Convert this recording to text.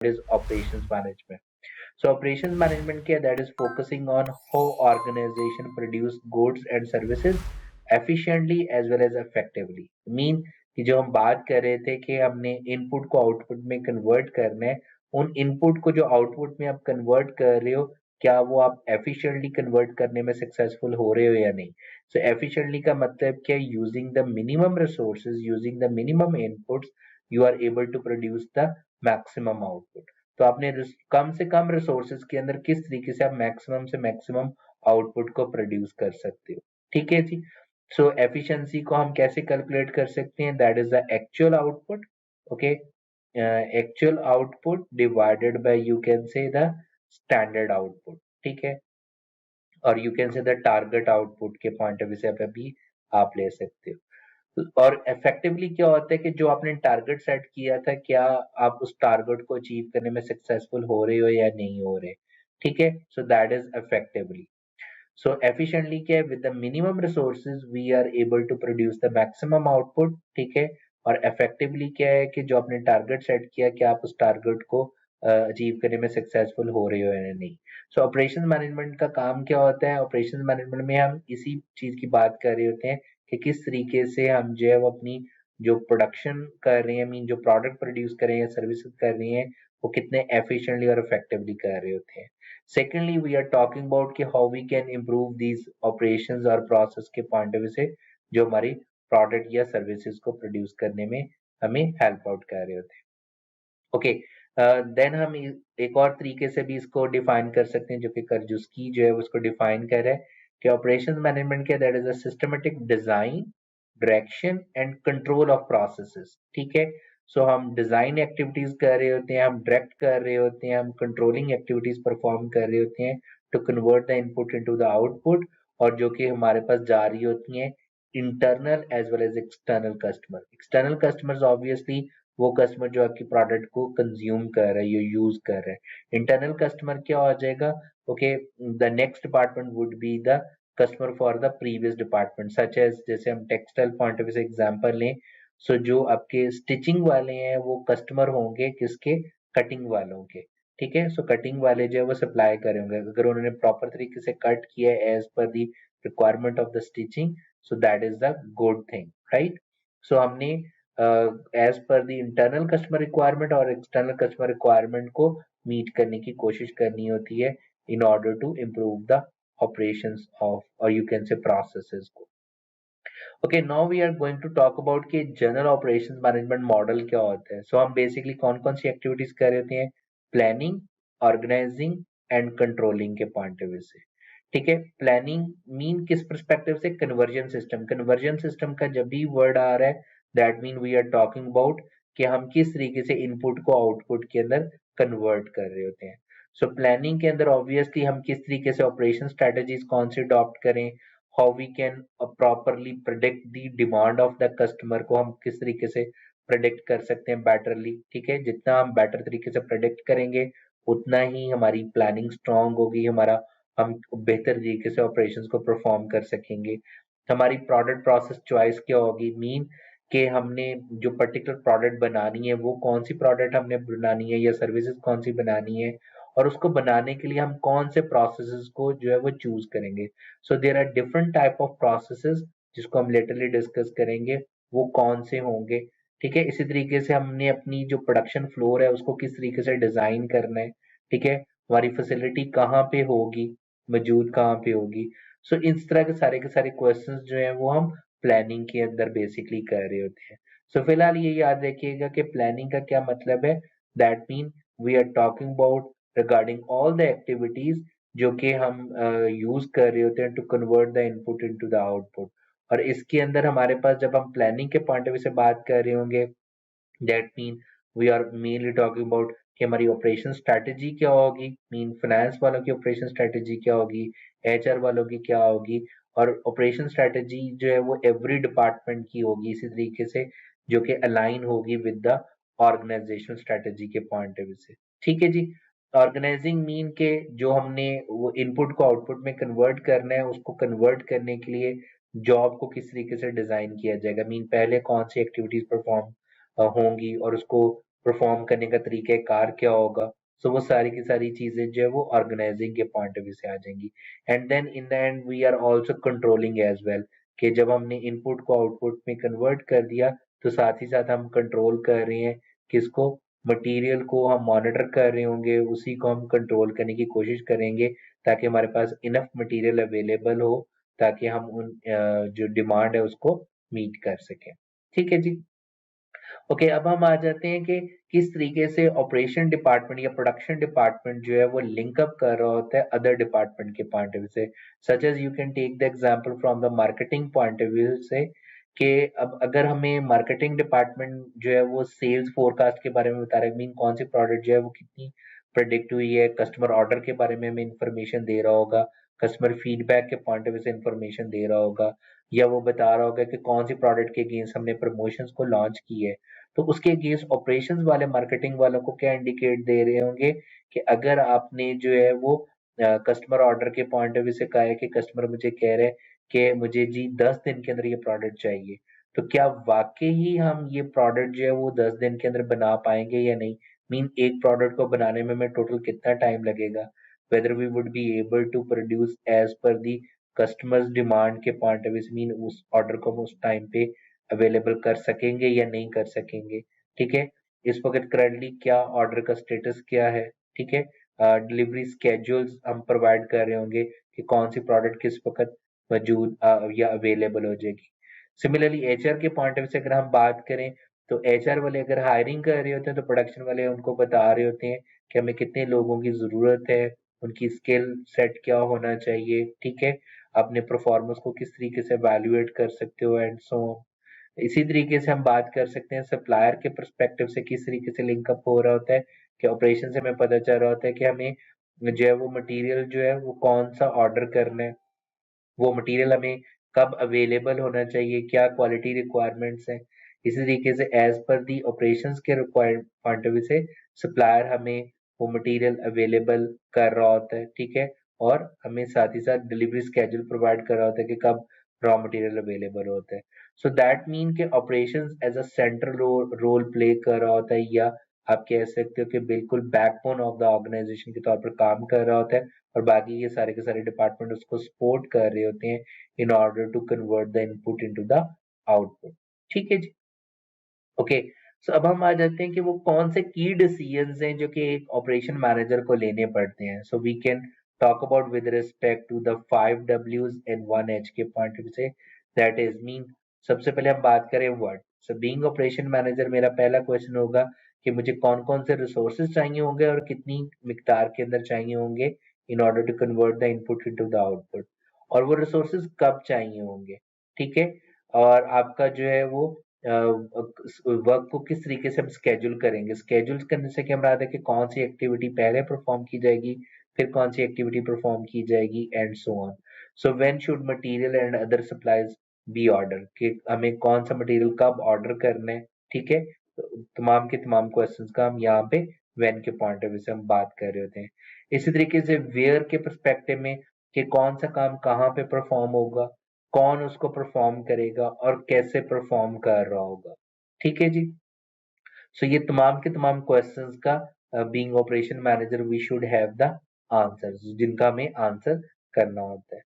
is operations management. So operations management क्या that is focusing on how organization produce goods and services efficiently as well as effectively. Mean कि जो हम बात कर रहे थे कि हमने इनपुट को आउटपुट में कन्वर्ट करना है, उन इनपुट को जो आउटपुट में आप कन्वर्ट कर रहे हो, क्या वो आप एफिशिएंटली कन्वर्ट करने में सक्सेसफुल हो रहे हो या नहीं. सो एफिशिएंटली का मतलब क्या, using the minimum resources, using the minimum inputs, you are able to produce the maximum output. तो आपने कम से कम रिसोर्सेज के अंदर किस तरीके से आप मैक्सिमम से मैक्सिमम आउटपुट को प्रोड्यूस कर सकते हो. ठीक है जी. सो एफिशिएंसी को हम कैसे कैलकुलेट कर सकते हैं, that is the actual output. Okay, actual output divided by you can say the standard output. ठीक है, और you can say the target output के पॉइंट ऑफ व्यू से भी आप ले सकते हो. और इफेक्टिवली क्या होता है कि जो आपने टारगेट सेट किया था, क्या आप उस टारगेट को अचीव करने में सक्सेसफुल हो रहे हो या नहीं हो रहे. ठीक है, so that is effectively. So efficiently क्या है, with the minimum resources we are able to produce the maximum output. ठीक है, और इफेक्टिवली क्या है कि जो आपने टारगेट सेट किया, क्या आप उस टारगेट को अचीव करने में सक्सेसफुल हो रहे हो या नहीं. सो ऑपरेशन मैनेजमेंट का काम क्या होता है, ऑपरेशन मैनेजमेंट में हम इसी चीज की बात कर रहे होते हैं कि किस तरीके से हम जो है वो अपनी जो प्रोडक्शन कर रहे हैं, मीन जो प्रोडक्ट प्रोड्यूस कर रहे हैं, सर्विसेज कर रहे हैं, वो कितने एफिशिएंटली और इफेक्टिवली कर रहे होते हैं. Secondly we are talking about कि how we can improve these operations और प्रोसेस के पॉइंट ऑफ व्यू से जो हमारी प्रोडक्ट या सर्विसेज को प्रोड्यूस करने में हमें हेल्प आउट कर रहे होते हैं. ओके, देन हम एक और तरीके से भी इसको डिफाइन कर सकते हैं, जो कि कर्जुस्की जो है उसको डिफाइन कर रहा है कि ऑपरेशन मैनेजमेंट क्या, that is a systematic design, direction and control of processes. ठीक है, सो हम डिजाइन एक्टिविटीज कर रहे होते हैं, हम डायरेक्ट कर रहे होते हैं, हम कंट्रोलिंग एक्टिविटीज परफॉर्म कर रहे होते हैं to convert the input into the output, और जो कि हमारे पास जा रही होती हैं internal as well as external customer. External customers obviously वो कस्टमर जो आपकी प्रोडक्ट को कंज्यूम कर रहा है या यूज कर रहा है. इंटरनल कस्टमर क्या हो जाएगा, okay, the next department would be the customer for the previous department, such as जैसे हम टेक्सटाइल पॉइंट ऑफ व्यू से एग्जांपल लें, सो जो आपके स्टिचिंग वाले हैं वो कस्टमर होंगे किसके, कटिंग वालों के. ठीक है, सो कटिंग वाले जो है वो सप्लाई करेंगे, अगर उन्होंने प्रॉपर तरीके से कट किया है as per the requirement of the stitching, so that is the good thing, right. So हमने as per the internal customer requirement और एक्सटर्नल कस्टमर रिक्वायरमेंट को मीट करने की कोशिश करनी होती है in order to improve the operations of, or you can say, processes को. Okay, now we are going to talk about कि जनरल ऑपरेशन मैनेजमेंट मॉडल क्या होता है. सो हम बेसिकली कौन कौन सी एक्टिविटीज कर रहे होते हैं, प्लानिंग, ऑर्गेनाइजिंग एंड कंट्रोलिंग के पॉइंट ऑफ व्यू से. ठीक है, प्लानिंग मीन किस परस्पेक्टिव से, कन्वर्जन सिस्टम. कन्वर्जन सिस्टम का जब भी वर्ड आ रहा है, that mean we are talking about कि हम किस तरीके से इनपुट को आउटपुट के अंदर कन्वर्ट कर रहे होते हैं. सो प्लानिंग के अंदर ऑब्वियसली हम किस तरीके से ऑपरेशन स्ट्रेटेजीज कौन से अडॉप्ट करें, how we can properly predict the demand of the customer को हम किस तरीके से प्रिडिक्ट कर सकते हैं बेटरली. ठीक है, जितना हम बेटर तरीके से प्रिडिक्ट करेंगे उतना ही हमारी प्लानिंग स्ट्रांग होगी, हमारा हम बेहतर तरीके से ऑपरेशंस को परफॉर्म कर सकेंगे. हमारी प्रोडक्ट प्रोसेस चॉइस क्या होगी, मीन कि हमने जो पर्टिकुलर प्रोडक्ट बनानी है वो कौन सी प्रोडक्ट हमने बनानी है या सर्विसेज कौन सी बनानी है, और उसको बनाने के लिए हम कौन से प्रोसेसेस को जो है वो चूज करेंगे. So there are different type of processes जिसको हम लेटरली डिस्कस करेंगे, वो कौन से होंगे. ठीक है, इसी तरीके से हमने अपनी जो प्रोडक्शन फ्लोर है उसको किस तरीके से डिजाइन करना है. ठीक है, हमारी फैसिलिटी कहाँ पे होगी, मौजूद कहाँ पे होगी. सो इस तरह के सारे क्वेश्चंस जो है वो हम प्लानिंग के अंदर बेसिकली कर रहे होते हैं. सो फिलहाल ये याद रखिएगा कि प्लानिंग का क्या मतलब है, that mean we are talking about regarding all the activities जो कि हम यूज कर रहे होते हैं to convert the input into the output. और इसके अंदर हमारे पास जब हम प्लानिंग के पॉइंट ऑफ व्यू से बात कर रहे होंगे, that mean we are mainly talking about कि हमारी ऑपरेशन स्ट्रैटेजी क्या होगी, मीन फाइनेंस वालों की ऑपरेशन स्ट्रैटेजी क्या होगी, एचआर वालों की क्या होगी, और ऑपरेशन स्ट्रैटेजी जो है वो एवरी डिपार्टमेंट की होगी इसी तरीके से, जो कि अलाइन होगी विद द ऑर्गेनाइजेशनल स्ट्रैटेजी के पॉइंट ऑफ व्यू से. ठीक है जी. ऑर्गेनाइजिंग मीन के जो हमने वो इनपुट को आउटपुट में कन्वर्ट करना है, उसको कन्वर्ट करने के लिए जॉब को किस तरीके से डिजाइन किया जाएगा, मीन पहले कौन सी एक्टिविटीज परफॉर्म होंगी और उसको परफॉर्म करने का तरीका कार क्या होगा। सो वो सारी की सारी चीजें जो है वो ऑर्गेनाइजिंग के पॉइंट ऑफ व्यू से आ जाएंगी। And then in the end we are also controlling as well, कि जब हमने इनपुट को आउटपुट में कन्वर्ट कर दिया तो साथ ही साथ हम कंट्रोल कर रहे हैं किसको, मटेरियल को हम मॉनिटर कर रहे होंगे, उसी को हम कंट्रोल करने की कोशिश करेंगे ताकि हमारे पास इनफ मटेरियल अवेलेबल हो, ताकि हम उन जो डिमांड है उसको मीट कर सकें। ठीक है जी। ओके, अब हम आ जाते हैं कि किस तरीके से ऑपरेशन डिपार्टमेंट या प्रोडक्शन डिपार्टमेंट जो है वो लिंक अप कर रहा होता है अदर डिपार्टमेंट के पॉइंट ऑफ व्यू से। Such as you can take the example from the marketing point of view से, कि अब अगर हमें मार्केटिंग डिपार्टमेंट जो है वो सेल्स फोरकास्ट के बारे में बता रहा है, मीन कौन सी प्रोडक्ट जो है वो कितनी प्रेडिक्ट हुई है, कस्टमर ऑर्डर के बारे में हमें इंफॉर्मेशन दे रहा होगा, कस्टमर फीडबैक के पॉइंट ऑफ व्यू से इंफॉर्मेशन दे रहा होगा, या वो बता रहा होगा कि कौन सी प्रोडक्ट के अगेंस्ट हमने प्रमोशंस को लॉन्च की है। तो उसके अगेंस्ट ऑपरेशंस वाले मार्केटिंग वालों को क्या इंडिकेट दे रहे होंगे कि अगर आपने जो है वो कस्टमर ऑर्डर के पॉइंट ऑफ व्यू से कहा है कि कस्टमर मुझे कह रहे हैं कि मुझे जी 10 दिन के अंदर ये प्रोडक्ट चाहिए, तो क्या वाकई ही हम ये प्रोडक्ट जो है वो 10 दिन के अंदर बना पाएंगे या नहीं, मीन एक प्रोडक्ट को बनाने में हमें टोटल कितना टाइम लगेगा, whether we would be able to produce as per the customers demand के पॉइंट ऑफ व्यू से, मीन उस ऑर्डर को हम उस टाइम पे अवेलेबल कर सकेंगे या नहीं कर सकेंगे। ठीक है, इस वक्त करंटली क्या ऑर्डर का स्टेटस क्या है। ठीक है, डिलीवरी स्केड्यूल्स हम प्रोवाइड कर रहे होंगे कि कौन सी प्रोडक्ट किस वक्त मौजूद या अवेलेबल हो जाएगी। सिमिलरली एचआर के पॉइंट ऑफ व्यू से अगर हम बात करें, तो एचआर वाले अगर हायरिंग कर रहे होते हैं तो प्रोडक्शन वाले उनको बता रहे होते हैं कि हमें कितने लोगों की जरूरत है, उनकी स्किल सेट क्या होना चाहिए। ठीक है, अपने परफॉर्मेंस को किस तरीके से वैल्यूएट कर सकते हो एंड सो ऑन। इसी तरीके से हम बात कर सकते हैं सप्लायर के पर्सपेक्टिव से, किस तरीके से लिंकअप हो रहा होता है कि ऑपरेशन से हमें पता चल रहा होता है कि हमें जो है वो मटेरियल जो है वो कौन सा ऑर्डर करना है, वो मटेरियल हमें कब अवेलेबल होना चाहिए, क्या क्वालिटी रिक्वायरमेंट्स हैं। इसी तरीके से एज पर दी ऑपरेशंस के रिक्वायर्ड पॉइंट ऑफ व्यू से सप्लायर हमें वो मटेरियल अवेलेबल कर रहा होता है। ठीक है, और हमें साथ ही साथ डिलीवरी स्केड्यूल प्रोवाइड कर रहा होता है कि कब रॉ मटेरियल अवेलेबल होता है। सो दैट मीन के operations as a central role play कर रहा होता है, या आप कह सकते हो कि बिल्कुल बैकबोन ऑफ द ऑर्गेनाइजेशन के तौर पर काम कर रहा होता है, और बाकी के सारे डिपार्टमेंट उसको सपोर्ट कर रहे होते हैं in order to convert the input into the output. ठीक है जी। ओके, सो अब हम आ जाते हैं कि वो कौन से की डिसीजंस हैं जो कि एक ऑपरेशन मैनेजर को लेने पड़ते हैं। So we can talk about with respect to the 5 Ws and 1 H के पॉइंट ऑफ व्यू से, दैट इज मीन सबसे पहले हम बात करें what. So being operation manager मेरा पहला क्वेश्चन होगा कि मुझे कौन कौन से रिसोर्सेज चाहिए होंगे और कितनी मिकदार के अंदर चाहिए होंगे in order to convert the input into the output, और वो रिसोर्सेज कब चाहिए होंगे। ठीक है, और आपका जो है वो वर्क को किस तरीके से हम स्केड्यूल करेंगे। स्केड्यूल करने से क्या मुराद है कि कौन सी एक्टिविटी पहले परफॉर्म की जाएगी, फिर कौन सी एक्टिविटी परफॉर्म की जाएगी and so on. So when should material and other supplies be order, कि हमें कौन सा मटेरियल कब ऑर्डर करना है। ठीक है, तो तमाम के तमाम क्वेश्चंस का हम यहाँ पे व्हेन के पॉइंट ऑफ व्यू से हम बात कर रहे होते हैं। इसी तरीके से वेयर के पर्सपेक्टिव में कि कौन सा काम कहाँ पे परफॉर्म होगा, कौन उसको परफॉर्म करेगा और कैसे परफॉर्म कर रहा होगा। ठीक है जी। सो ये तमाम के तमाम क्वेश्चंस का being operation manager we should have the answers, जिनका हमें आंसर करना होता है।